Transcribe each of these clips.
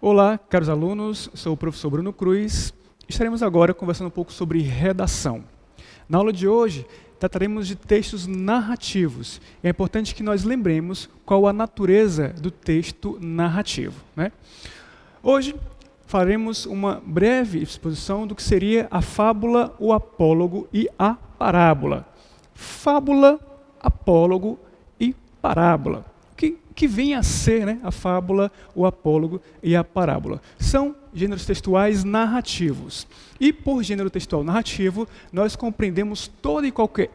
Olá, caros alunos, sou o professor Bruno Cruz. Estaremos agora conversando um pouco sobre redação. Na aula de hoje, trataremos de textos narrativos. É importante que nós lembremos qual a natureza do texto narrativo, né? Hoje, faremos uma breve exposição do que seria a fábula, o apólogo e a parábola. Fábula, apólogo e parábola. Que vem a ser, né, a fábula, o apólogo e a parábola. São gêneros textuais narrativos. E por gênero textual narrativo, nós compreendemos todo e qualquer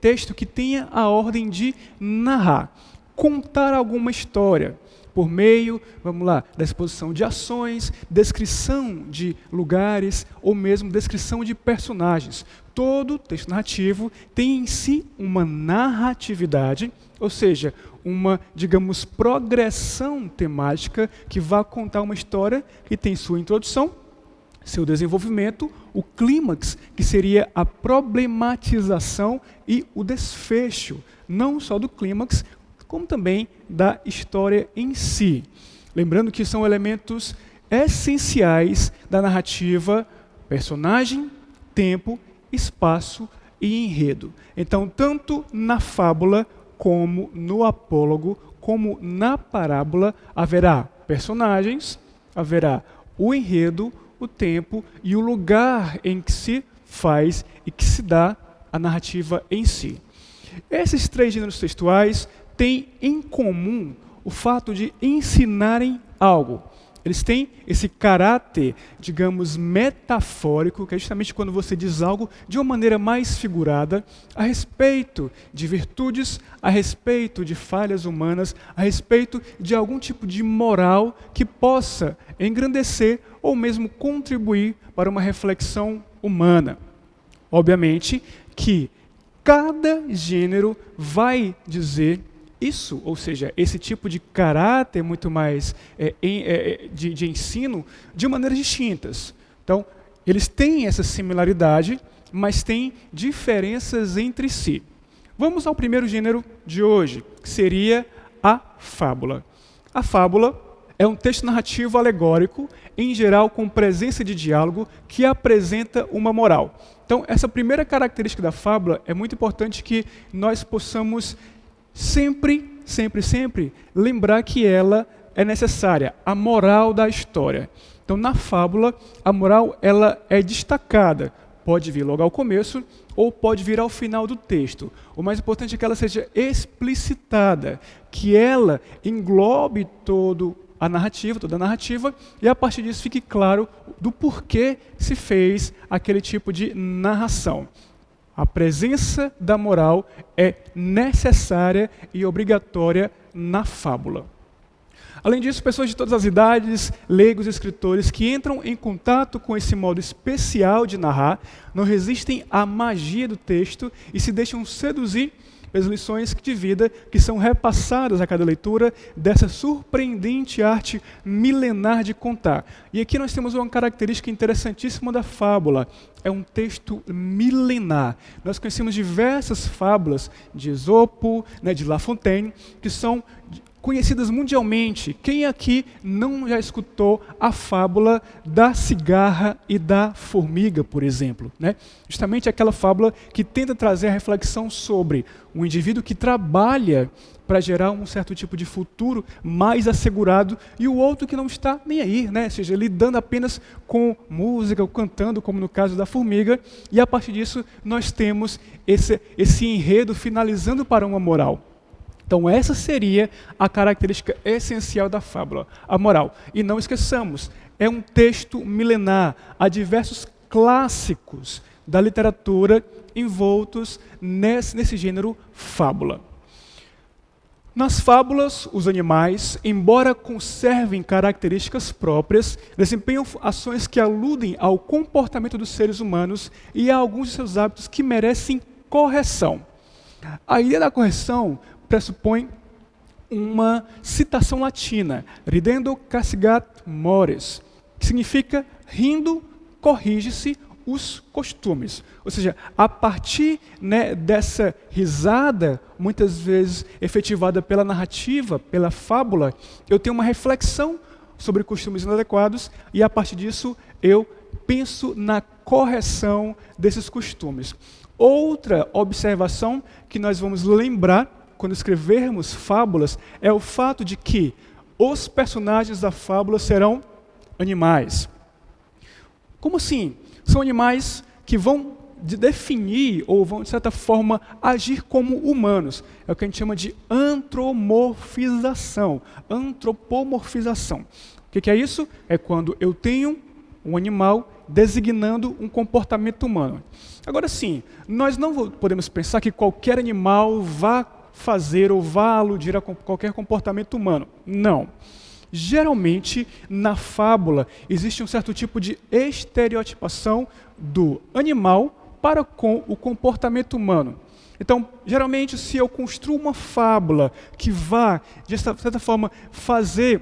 texto que tenha a ordem de narrar, contar alguma história, por meio, vamos lá, da exposição de ações, descrição de lugares ou mesmo descrição de personagens. Todo texto narrativo tem em si uma narratividade, ou seja, uma, digamos, progressão temática que vai contar uma história que tem sua introdução, seu desenvolvimento, o clímax, que seria a problematização e o desfecho, não só do clímax, como também da história em si. Lembrando que são elementos essenciais da narrativa: personagem, tempo, espaço e enredo. Então, tanto na fábula, como no apólogo, como na parábola, haverá personagens, haverá o enredo, o tempo e o lugar em que se faz e que se dá a narrativa em si. Esses três gêneros textuais têm em comum o fato de ensinarem algo. Eles têm esse caráter, digamos, metafórico, que é justamente quando você diz algo de uma maneira mais figurada, a respeito de virtudes, a respeito de falhas humanas, a respeito de algum tipo de moral que possa engrandecer ou mesmo contribuir para uma reflexão humana. Obviamente que cada gênero vai dizer isso, ou seja, esse tipo de caráter muito mais de ensino, de maneiras distintas. Então, eles têm essa similaridade, mas têm diferenças entre si. Vamos ao primeiro gênero de hoje, que seria a fábula. A fábula é um texto narrativo alegórico, em geral com presença de diálogo, que apresenta uma moral. Então, essa primeira característica da fábula é muito importante que nós possamos sempre lembrar que ela é necessária, a moral da história. Então, na fábula, a moral ela é destacada. Pode vir logo ao começo ou pode vir ao final do texto. O mais importante é que ela seja explicitada, que ela englobe toda a narrativa, e a partir disso fique claro do porquê se fez aquele tipo de narração. A presença da moral é necessária e obrigatória na fábula. Além disso, pessoas de todas as idades, leigos e escritores que entram em contato com esse modo especial de narrar, não resistem à magia do texto e se deixam seduzir pelas lições de vida que são repassadas a cada leitura dessa surpreendente arte milenar de contar. E aqui nós temos uma característica interessantíssima da fábula. É um texto milenar. Nós conhecemos diversas fábulas de Esopo, de La Fontaine, que são conhecidas mundialmente. Quem aqui não já escutou a fábula da cigarra e da formiga, por exemplo, né? Justamente aquela fábula que tenta trazer a reflexão sobre um indivíduo que trabalha para gerar um certo tipo de futuro mais assegurado e o outro que não está nem aí, né? Ou seja, lidando apenas com música, ou cantando, como no caso da formiga, e a partir disso nós temos esse enredo finalizando para uma moral. Então essa seria a característica essencial da fábula, a moral. E não esqueçamos, é um texto milenar, há diversos clássicos da literatura envoltos nesse gênero fábula. Nas fábulas, os animais, embora conservem características próprias, desempenham ações que aludem ao comportamento dos seres humanos e a alguns de seus hábitos que merecem correção. A ideia da correção pressupõe uma citação latina, ridendo castigat mores, que significa rindo, corrige-se os costumes. Ou seja, a partir dessa risada, muitas vezes efetivada pela narrativa, pela fábula, eu tenho uma reflexão sobre costumes inadequados e, a partir disso, eu penso na correção desses costumes. Outra observação que nós vamos lembrar quando escrevermos fábulas é o fato de que os personagens da fábula serão animais. Como assim? São animais que vão definir ou vão, de certa forma, agir como humanos. É o que a gente chama de antropomorfização. Antropomorfização. O que é isso? É quando eu tenho um animal designando um comportamento humano. Agora sim, nós não podemos pensar que qualquer animal vá fazer ou vá aludir a qualquer comportamento humano. Não. Geralmente, na fábula, existe um certo tipo de estereotipação do animal para com o comportamento humano. Então, geralmente, se eu construo uma fábula que vá, de certa forma, fazer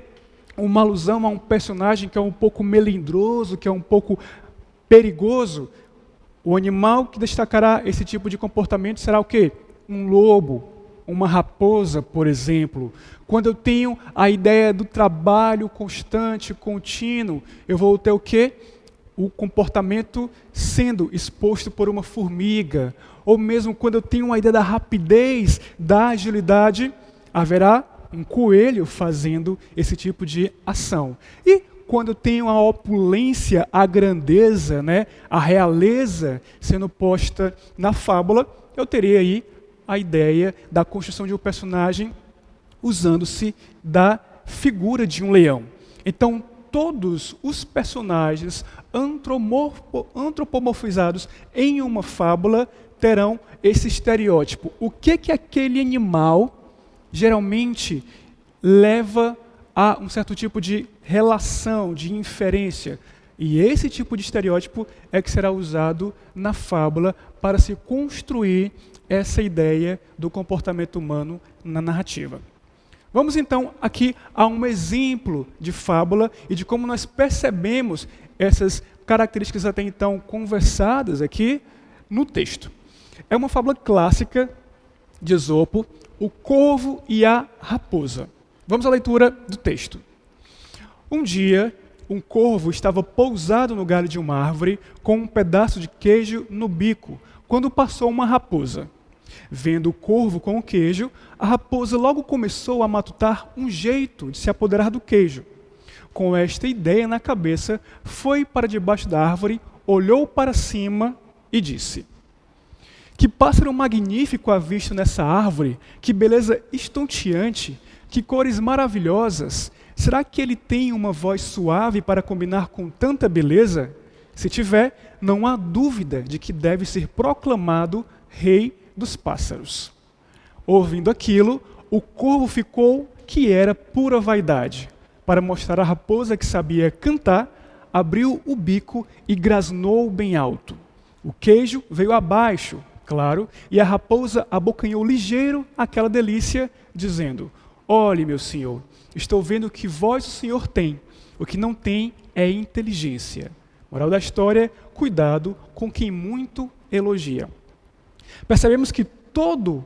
uma alusão a um personagem que é um pouco melindroso, que é um pouco perigoso, o animal que destacará esse tipo de comportamento será o quê? Um lobo, uma raposa, por exemplo. Quando eu tenho a ideia do trabalho constante, contínuo, eu vou ter o quê? O comportamento sendo exposto por uma formiga. Ou mesmo quando eu tenho a ideia da rapidez, da agilidade, haverá um coelho fazendo esse tipo de ação. E quando eu tenho a opulência, a grandeza, né, a realeza sendo posta na fábula, eu terei aí a ideia da construção de um personagem usando-se da figura de um leão. Então, todos os personagens antropomorfizados em uma fábula terão esse estereótipo. O que aquele animal geralmente leva a um certo tipo de relação, de inferência. E esse tipo de estereótipo é que será usado na fábula para se construir essa ideia do comportamento humano na narrativa. Vamos então aqui a um exemplo de fábula e de como nós percebemos essas características até então conversadas aqui no texto. É uma fábula clássica de Esopo, o corvo e a raposa. Vamos à leitura do texto. Um dia, um corvo estava pousado no galho de uma árvore com um pedaço de queijo no bico, quando passou uma raposa. Vendo o corvo com o queijo, a raposa logo começou a matutar um jeito de se apoderar do queijo. Com esta ideia na cabeça, foi para debaixo da árvore, olhou para cima e disse: "Que pássaro magnífico há visto nessa árvore, que beleza estonteante, que cores maravilhosas. Será que ele tem uma voz suave para combinar com tanta beleza? Se tiver, não há dúvida de que deve ser proclamado rei dos pássaros." Ouvindo aquilo, o corvo ficou que era pura vaidade. Para mostrar à raposa que sabia cantar, abriu o bico e grasnou bem alto. O queijo veio abaixo, claro, e a raposa abocanhou ligeiro aquela delícia, dizendo: "Olhe, meu senhor, estou vendo que voz o senhor tem. O que não tem é inteligência." Moral da história: cuidado com quem muito elogia. Percebemos que todo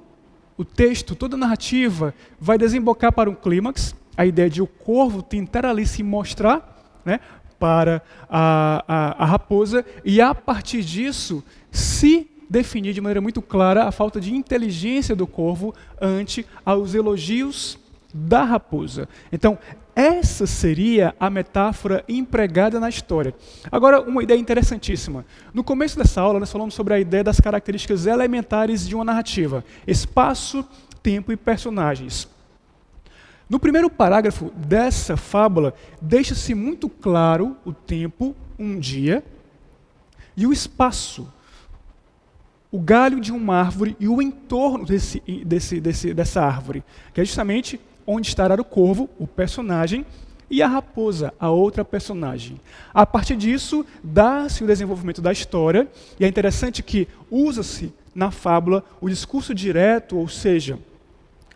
o texto, toda a narrativa vai desembocar para um clímax, a ideia de o corvo tentar ali se mostrar, né, para a raposa, e a partir disso se definir de maneira muito clara a falta de inteligência do corvo ante aos elogios da raposa. Então, essa seria a metáfora empregada na história. Agora, uma ideia interessantíssima. No começo dessa aula, nós falamos sobre a ideia das características elementares de uma narrativa: espaço, tempo e personagens. No primeiro parágrafo dessa fábula, deixa-se muito claro o tempo, um dia, e o espaço, o galho de uma árvore e o entorno dessa árvore, que é justamente onde estará o corvo, o personagem, e a raposa, a outra personagem. A partir disso, dá-se o desenvolvimento da história, e é interessante que usa-se na fábula o discurso direto, ou seja,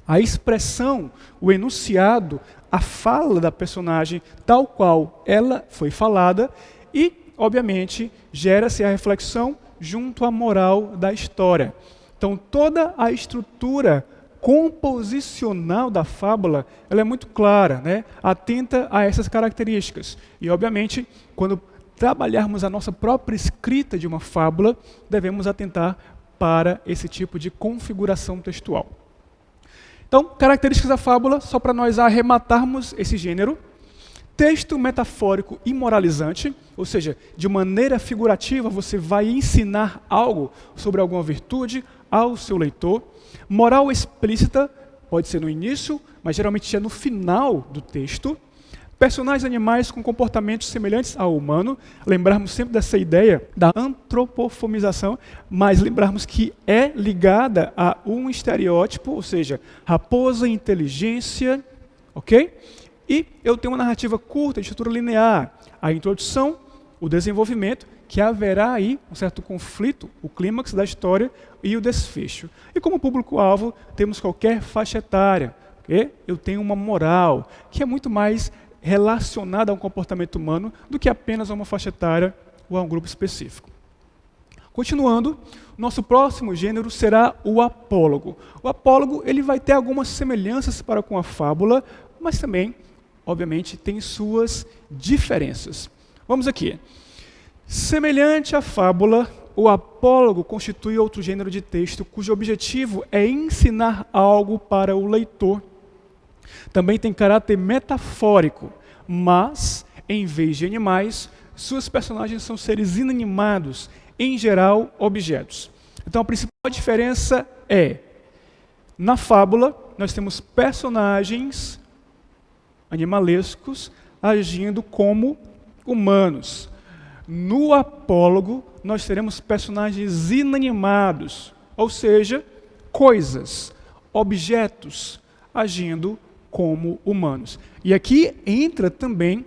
a expressão, o enunciado, a fala da personagem tal qual ela foi falada, e, obviamente, gera-se a reflexão junto à moral da história. Então, toda a estrutura composicional da fábula ela é muito clara, né? Atenta a essas características. E, obviamente, quando trabalharmos a nossa própria escrita de uma fábula, devemos atentar para esse tipo de configuração textual. Então, características da fábula, só para nós arrematarmos esse gênero. Texto metafórico e moralizante, ou seja, de maneira figurativa você vai ensinar algo sobre alguma virtude ao seu leitor. Moral explícita, pode ser no início, mas geralmente é no final do texto. Personagens animais com comportamentos semelhantes ao humano. Lembrarmos sempre dessa ideia da antropoformização, mas lembrarmos que é ligada a um estereótipo, ou seja, raposa, inteligência, ok? E eu tenho uma narrativa curta, de estrutura linear. A introdução, o desenvolvimento, que haverá aí um certo conflito, o clímax da história e o desfecho. E como público-alvo, temos qualquer faixa etária. Okay? Eu tenho uma moral, que é muito mais relacionada a um comportamento humano do que apenas a uma faixa etária ou a um grupo específico. Continuando, nosso próximo gênero será o apólogo. O apólogo ele vai ter algumas semelhanças para com a fábula, mas também, obviamente, tem suas diferenças. Vamos aqui. Semelhante à fábula, o apólogo constitui outro gênero de texto cujo objetivo é ensinar algo para o leitor. Também tem caráter metafórico, mas, em vez de animais, suas personagens são seres inanimados, em geral, objetos. Então, a principal diferença é, na fábula, nós temos personagens animalescos agindo como humanos. No apólogo, nós teremos personagens inanimados, ou seja, coisas, objetos, agindo como humanos. E aqui entra também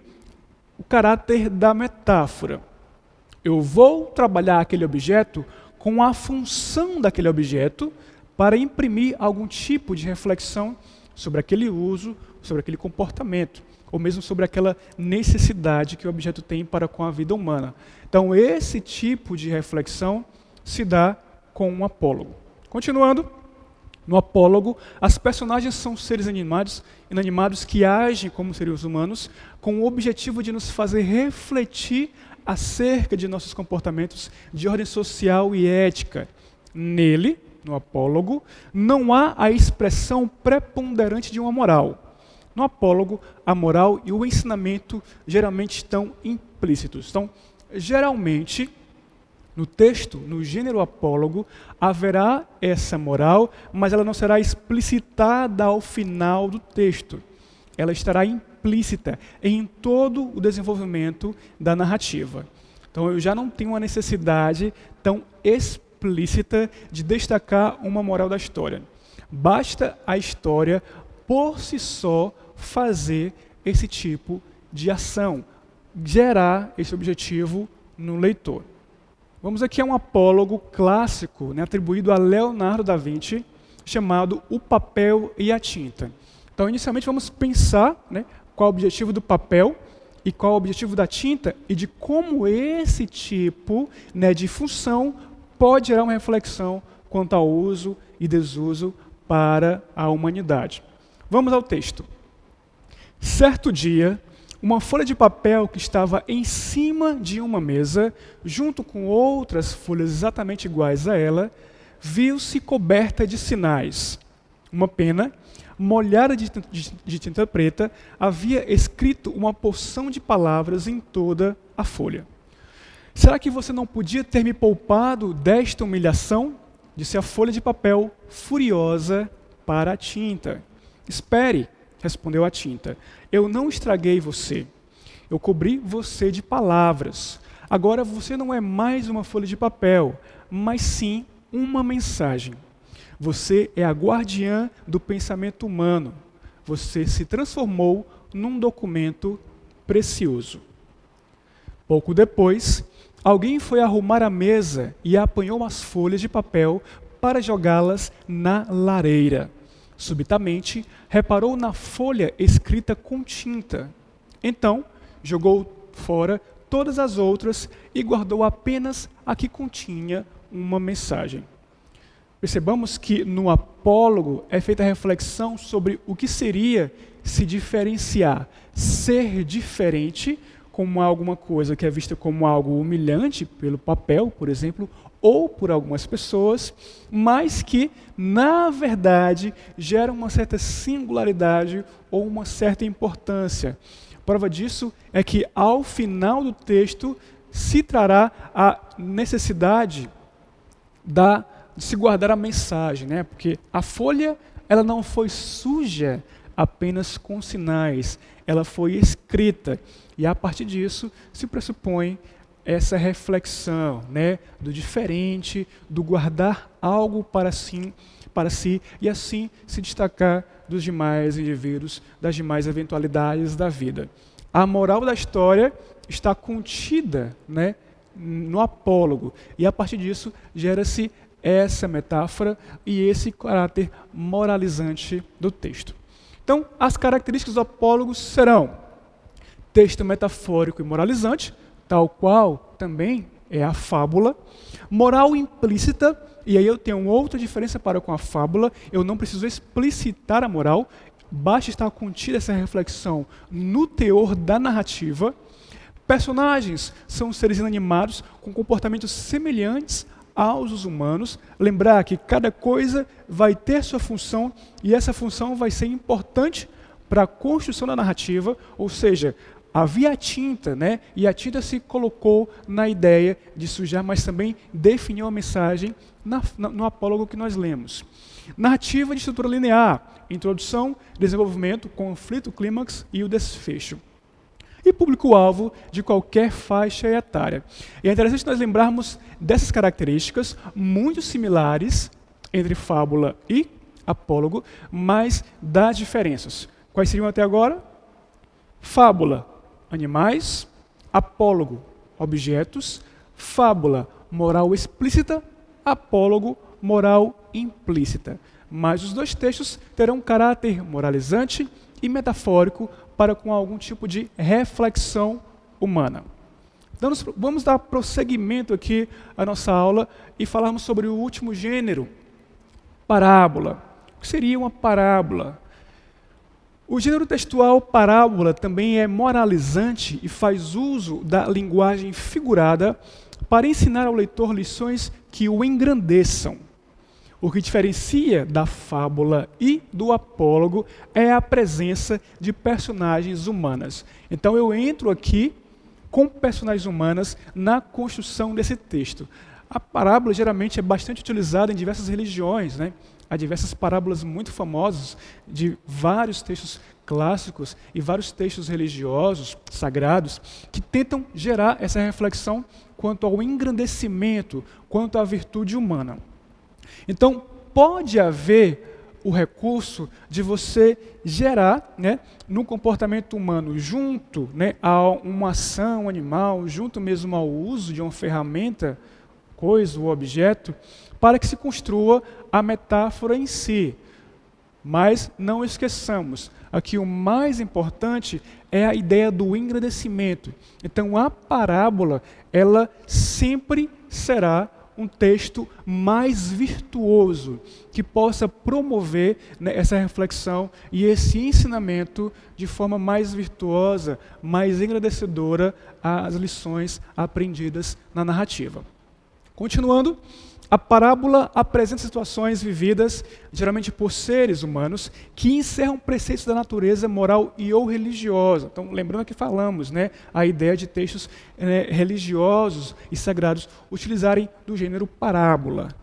o caráter da metáfora. Eu vou trabalhar aquele objeto com a função daquele objeto para imprimir algum tipo de reflexão sobre aquele uso, sobre aquele comportamento, ou mesmo sobre aquela necessidade que o objeto tem para com a vida humana. Então, esse tipo de reflexão se dá com um apólogo. Continuando, no apólogo, as personagens são seres inanimados que agem como seres humanos, com o objetivo de nos fazer refletir acerca de nossos comportamentos de ordem social e ética. Nele, no apólogo, não há a expressão preponderante de uma moral. No apólogo, a moral e o ensinamento geralmente estão implícitos. Então, geralmente, no texto, no gênero apólogo, haverá essa moral, mas ela não será explicitada ao final do texto. Ela estará implícita em todo o desenvolvimento da narrativa. Então, eu já não tenho uma necessidade tão explícita de destacar uma moral da história. Basta a história, por si só, fazer esse tipo de ação, gerar esse objetivo no leitor. Vamos aqui a um apólogo clássico, né, atribuído a Leonardo da Vinci, chamado O Papel e a Tinta. Então, inicialmente, vamos pensar, né, qual é o objetivo do papel e qual é o objetivo da tinta e de como esse tipo, né, de função pode gerar uma reflexão quanto ao uso e desuso para a humanidade. Vamos ao texto. Certo dia, uma folha de papel que estava em cima de uma mesa, junto com outras folhas exatamente iguais a ela, viu-se coberta de sinais. Uma pena, molhada de tinta preta, havia escrito uma porção de palavras em toda a folha. Será que você não podia ter me poupado desta humilhação? Disse a folha de papel, furiosa para a tinta. Espere, respondeu a tinta. Eu não estraguei você. Eu cobri você de palavras. Agora você não é mais uma folha de papel, mas sim uma mensagem. Você é a guardiã do pensamento humano. Você se transformou num documento precioso. Pouco depois, alguém foi arrumar a mesa e apanhou as folhas de papel para jogá-las na lareira. Subitamente, reparou na folha escrita com tinta. Então, jogou fora todas as outras e guardou apenas a que continha uma mensagem. Percebamos que no apólogo é feita a reflexão sobre o que seria se diferenciar, ser diferente como alguma coisa que é vista como algo humilhante pelo papel, por exemplo, ou por algumas pessoas, mas que, na verdade, gera uma certa singularidade ou uma certa importância. Prova disso é que, ao final do texto, se trará a necessidade de se guardar a mensagem, né? Porque a folha ela não foi suja apenas com sinais, ela foi escrita. E a partir disso se pressupõe essa reflexão, né, do diferente, do guardar algo para si e assim se destacar dos demais indivíduos, das demais eventualidades da vida. A moral da história está contida, né, no apólogo e a partir disso gera-se essa metáfora e esse caráter moralizante do texto. Então, as características do apólogo serão texto metafórico e moralizante, tal qual também é a fábula, moral implícita, e aí eu tenho outra diferença para com a fábula, eu não preciso explicitar a moral, basta estar contida essa reflexão no teor da narrativa. Personagens são seres inanimados com comportamentos semelhantes aos dos humanos, lembrar que cada coisa vai ter sua função e essa função vai ser importante para a construção da narrativa, ou seja, havia a tinta, né? E a tinta se colocou na ideia de sujar, mas também definiu a mensagem no apólogo que nós lemos. Narrativa de estrutura linear, introdução, desenvolvimento, conflito, clímax e o desfecho. E público-alvo de qualquer faixa etária. E é interessante nós lembrarmos dessas características muito similares entre fábula e apólogo, mas das diferenças. Quais seriam até agora? Fábula, animais; apólogo, objetos; fábula, moral explícita; apólogo, moral implícita. Mas os dois textos terão caráter moralizante e metafórico para com algum tipo de reflexão humana. Então, vamos dar prosseguimento aqui à nossa aula e falarmos sobre o último gênero, parábola. O que seria uma parábola? O gênero textual parábola também é moralizante e faz uso da linguagem figurada para ensinar ao leitor lições que o engrandeçam. O que diferencia da fábula e do apólogo é a presença de personagens humanas. Então eu entro aqui com personagens humanas na construção desse texto. A parábola geralmente é bastante utilizada em diversas religiões, né? Há diversas parábolas muito famosas de vários textos clássicos e vários textos religiosos, sagrados, que tentam gerar essa reflexão quanto ao engrandecimento, quanto à virtude humana. Então, pode haver o recurso de você gerar, né, no comportamento humano, junto, né, a uma ação animal, junto mesmo ao uso de uma ferramenta, coisa ou objeto, para que se construa a metáfora em si. Mas não esqueçamos, aqui o mais importante é a ideia do engrandecimento. Então, a parábola, ela sempre será um texto mais virtuoso, que possa promover, né, essa reflexão e esse ensinamento de forma mais virtuosa, mais engrandecedora às lições aprendidas na narrativa. Continuando, a parábola apresenta situações vividas, geralmente por seres humanos, que encerram preceitos da natureza moral e ou religiosa. Então, lembrando que falamos, né, a ideia de textos religiosos e sagrados utilizarem do gênero parábola.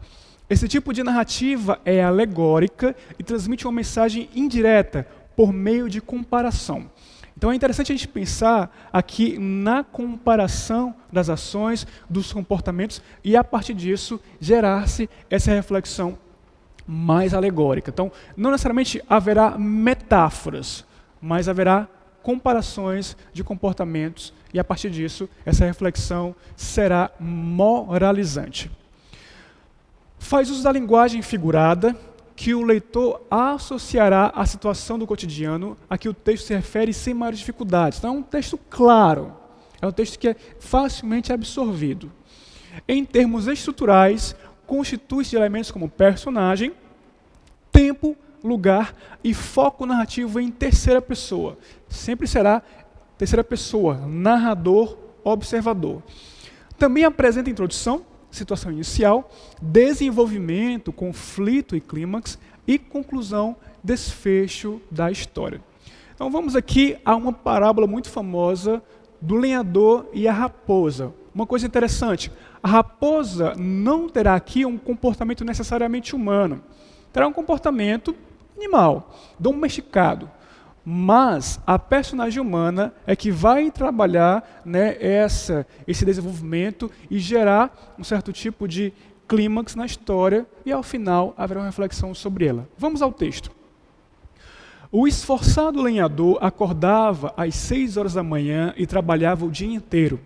Esse tipo de narrativa é alegórica e transmite uma mensagem indireta por meio de comparação. Então é interessante a gente pensar aqui na comparação das ações, dos comportamentos e a partir disso gerar-se essa reflexão mais alegórica. Então não necessariamente haverá metáforas, mas haverá comparações de comportamentos e a partir disso essa reflexão será moralizante. Faz uso da linguagem figurada, que o leitor associará à situação do cotidiano a que o texto se refere sem maiores dificuldades. Então é um texto claro, é um texto que é facilmente absorvido. Em termos estruturais, constitui-se de elementos como personagem, tempo, lugar e foco narrativo em terceira pessoa. Sempre será terceira pessoa, narrador, observador. Também apresenta introdução, situação inicial, desenvolvimento, conflito e clímax, e conclusão, desfecho da história. Então vamos aqui a uma parábola muito famosa do lenhador e a raposa. Uma coisa interessante, a raposa não terá aqui um comportamento necessariamente humano. Terá um comportamento animal, domesticado. Mas a personagem humana é que vai trabalhar, né, esse desenvolvimento e gerar um certo tipo de clímax na história e ao final haverá uma reflexão sobre ela. Vamos ao texto. O esforçado lenhador acordava às 6 horas da manhã e trabalhava o dia inteiro.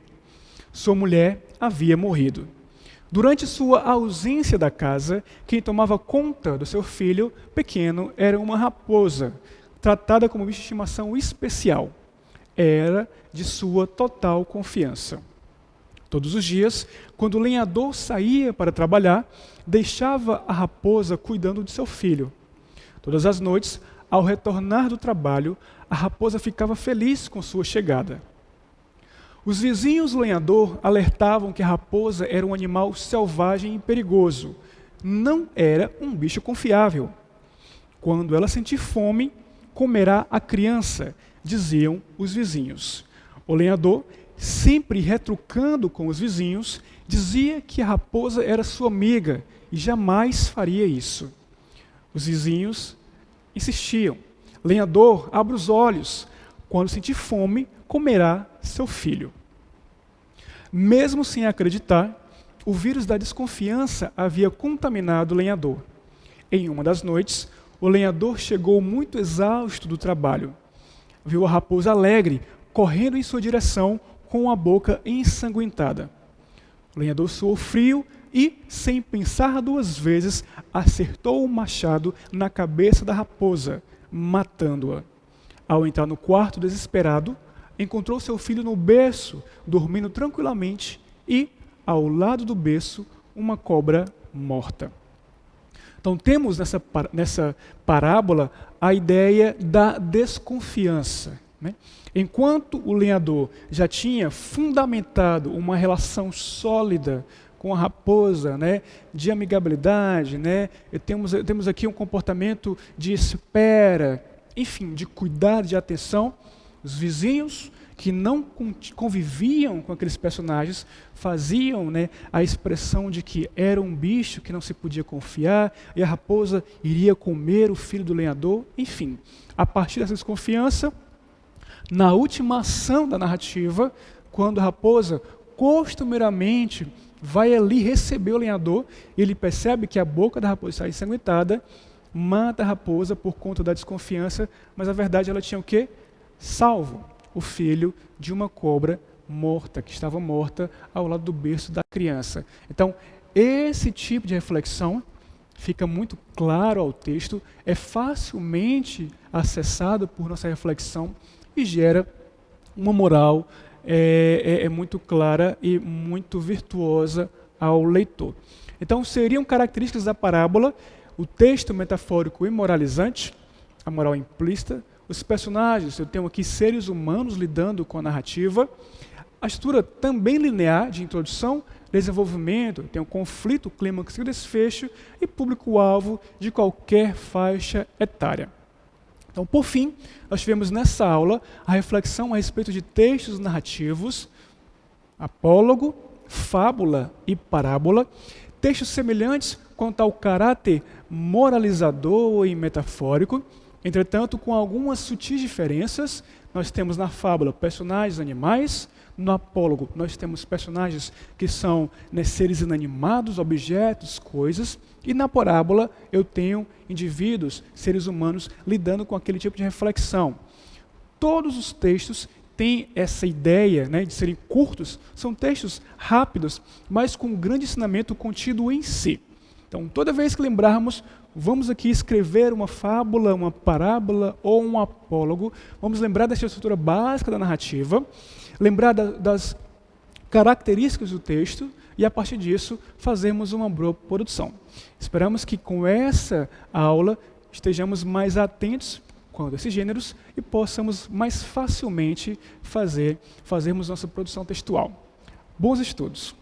Sua mulher havia morrido. Durante sua ausência da casa, quem tomava conta do seu filho pequeno era uma raposa, tratada como bicho de estimação especial. Era de sua total confiança. Todos os dias, quando o lenhador saía para trabalhar, deixava a raposa cuidando de seu filho. Todas as noites, ao retornar do trabalho, a raposa ficava feliz com sua chegada. Os vizinhos do lenhador alertavam que a raposa era um animal selvagem e perigoso. Não era um bicho confiável. Quando ela sentir fome, comerá a criança, diziam os vizinhos. O lenhador, sempre retrucando com os vizinhos, dizia que a raposa era sua amiga e jamais faria isso. Os vizinhos insistiam. Lenhador, abra os olhos. Quando sentir fome, comerá seu filho. Mesmo sem acreditar, o vírus da desconfiança havia contaminado o lenhador. Em uma das noites, o lenhador chegou muito exausto do trabalho. Viu a raposa alegre, correndo em sua direção, com a boca ensanguentada. O lenhador suou frio e, sem pensar duas vezes, acertou o machado na cabeça da raposa, matando-a. Ao entrar no quarto desesperado, encontrou seu filho no berço, dormindo tranquilamente, e, ao lado do berço, uma cobra morta. Então temos nessa parábola a ideia da desconfiança, né? Enquanto o lenhador já tinha fundamentado uma relação sólida com a raposa, né, de amigabilidade, né, temos aqui um comportamento de espera, enfim, de cuidado, de atenção. Os vizinhos que não conviviam com aqueles personagens faziam, né, a expressão de que era um bicho que não se podia confiar e a raposa iria comer o filho do lenhador. Enfim, a partir dessa desconfiança, na última ação da narrativa, quando a raposa costumeiramente vai ali receber o lenhador, ele percebe que a boca da raposa está ensanguentada, mata a raposa por conta da desconfiança, mas na verdade ela tinha o quê? Salvo o filho de uma cobra morta, que estava morta ao lado do berço da criança. Então, esse tipo de reflexão fica muito claro ao texto, é facilmente acessado por nossa reflexão e gera uma moral muito clara e muito virtuosa ao leitor. Então, seriam características da parábola o texto metafórico e moralizante, a moral implícita, os personagens, eu tenho aqui seres humanos lidando com a narrativa, a estrutura também linear de introdução, desenvolvimento, tem um conflito, clímax e desfecho, e público-alvo de qualquer faixa etária. Então, por fim, nós tivemos nessa aula a reflexão a respeito de textos narrativos, apólogo, fábula e parábola, textos semelhantes quanto ao caráter moralizador e metafórico. Entretanto, com algumas sutis diferenças, nós temos na fábula personagens animais, no apólogo nós temos personagens que são, né, seres inanimados, objetos, coisas, e na parábola eu tenho indivíduos, seres humanos, lidando com aquele tipo de reflexão. Todos os textos têm essa ideia, né, de serem curtos, são textos rápidos, mas com um grande ensinamento contido em si. Então, toda vez que lembrarmos, vamos aqui escrever uma fábula, uma parábola ou um apólogo, vamos lembrar dessa estrutura básica da narrativa, lembrar das características do texto e, a partir disso, fazermos uma boa produção. Esperamos que com essa aula estejamos mais atentos quanto a esses gêneros e possamos mais facilmente fazermos nossa produção textual. Bons estudos!